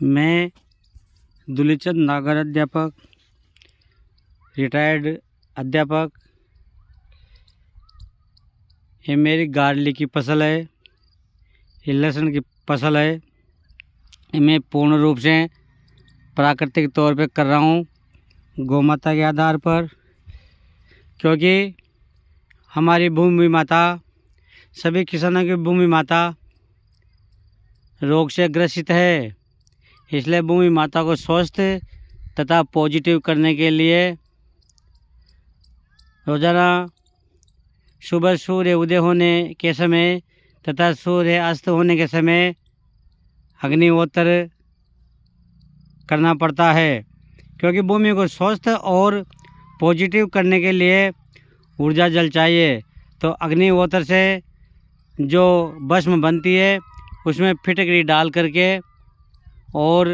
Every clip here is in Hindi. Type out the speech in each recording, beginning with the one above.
मैं दुलीचंद नागर अध्यापक, रिटायर्ड अध्यापक। ये मेरी गार्लिक की फसल है, ये लहसुन की फसल है। ये मैं पूर्ण रूप से प्राकृतिक तौर पे कर रहा हूँ, गौमाता के आधार पर, क्योंकि हमारी भूमि माता, सभी किसानों की भूमि माता रोग से ग्रसित है। इसलिए भूमि माता को स्वस्थ तथा पॉजिटिव करने के लिए रोजाना सुबह सूर्य उदय होने के समय तथा सूर्य अस्त होने के समय अग्निहोत्र करना पड़ता है, क्योंकि भूमि को स्वस्थ और पॉजिटिव करने के लिए ऊर्जा जल चाहिए। तो अग्निहोत्र से जो भस्म बनती है उसमें फिटकरी डाल करके और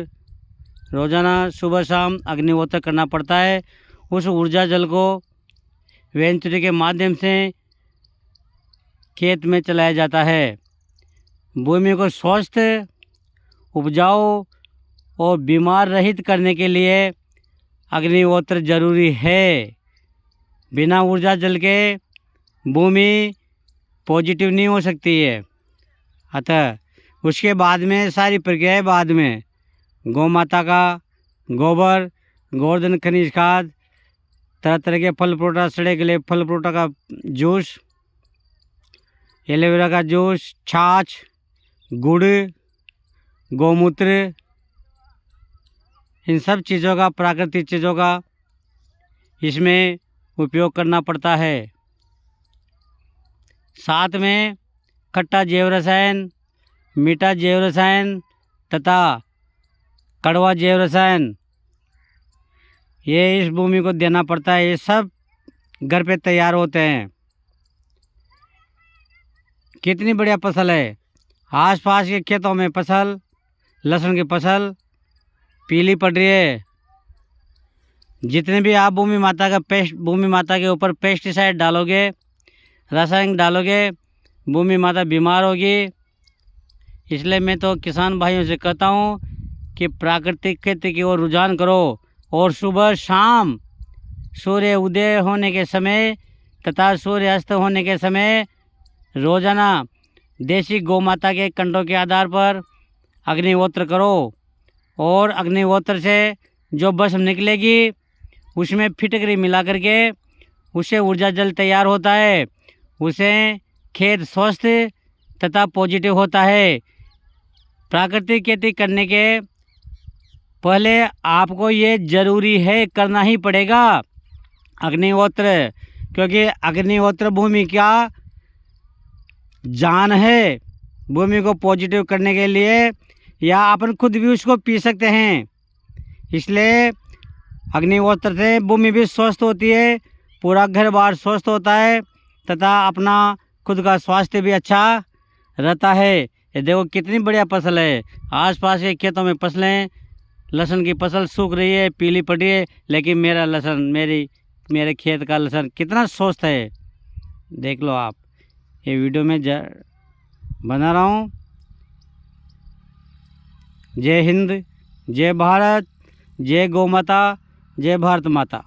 रोज़ाना सुबह शाम अग्निहोत्र करना पड़ता है। उस ऊर्जा जल को वेंचुरी के माध्यम से खेत में चलाया जाता है। भूमि को स्वस्थ, उपजाऊ और बीमार रहित करने के लिए अग्निहोत्र जरूरी है। बिना ऊर्जा जल के भूमि पॉजिटिव नहीं हो सकती है। अतः उसके बाद में सारी प्रक्रियाएं बाद में गौमाता का गोबर, गोवर्धन खनिज खाद, तरह तरह के फल फ्रूट, सड़े के लिए फल फ्रूट का जूस, एलोवेरा का जूस, छाछ, गुड़, गौमूत्र, इन सब चीज़ों का, प्राकृतिक चीज़ों का इसमें उपयोग करना पड़ता है। साथ में खट्टा जैव रसायन, मीठा जैव रसायन तथा कड़वा जैव रसायन, ये इस भूमि को देना पड़ता है। ये सब घर पे तैयार होते हैं। कितनी बढ़िया फसल है। आसपास के खेतों में फसल, लहसुन की फसल पीली पड़ रही है। जितने भी आप भूमि माता के ऊपर पेस्टिसाइड डालोगे, रासायनिक डालोगे, भूमि माता बीमार होगी। इसलिए मैं तो किसान भाइयों से कहता हूँ कि प्राकृतिक खेती की ओर रुझान करो और सुबह शाम सूर्य उदय होने के समय तथा सूर्य अस्त होने के समय रोजाना देसी गौमाता के कंडों के आधार पर अग्निहोत्र करो। और अग्निहोत्र से जो भस्म निकलेगी उसमें फिटकरी मिला करके उससे ऊर्जा जल तैयार होता है। उसे खेत स्वस्थ तथा पॉजिटिव होता है। प्राकृतिक खेती करने के पहले आपको ये ज़रूरी है, करना ही पड़ेगा अग्निहोत्र, क्योंकि अग्निहोत्र भूमि का जान है। भूमि को पॉजिटिव करने के लिए, या अपन खुद भी उसको पी सकते हैं। इसलिए अग्निहोत्र से भूमि भी स्वस्थ होती है, पूरा घर बार स्वस्थ होता है तथा अपना खुद का स्वास्थ्य भी अच्छा रहता है। ये देखो कितनी बढ़िया फसल है। आसपास के खेतों में फसलें, लहसुन की फसल सूख रही है, पीली पड़ी है, लेकिन मेरा लहसुन, मेरे खेत का लहसुन कितना स्वस्थ है। देख लो आप। ये वीडियो में बना रहा हूँ। जय हिंद, जय भारत, जय गौ माता, जय भारत माता।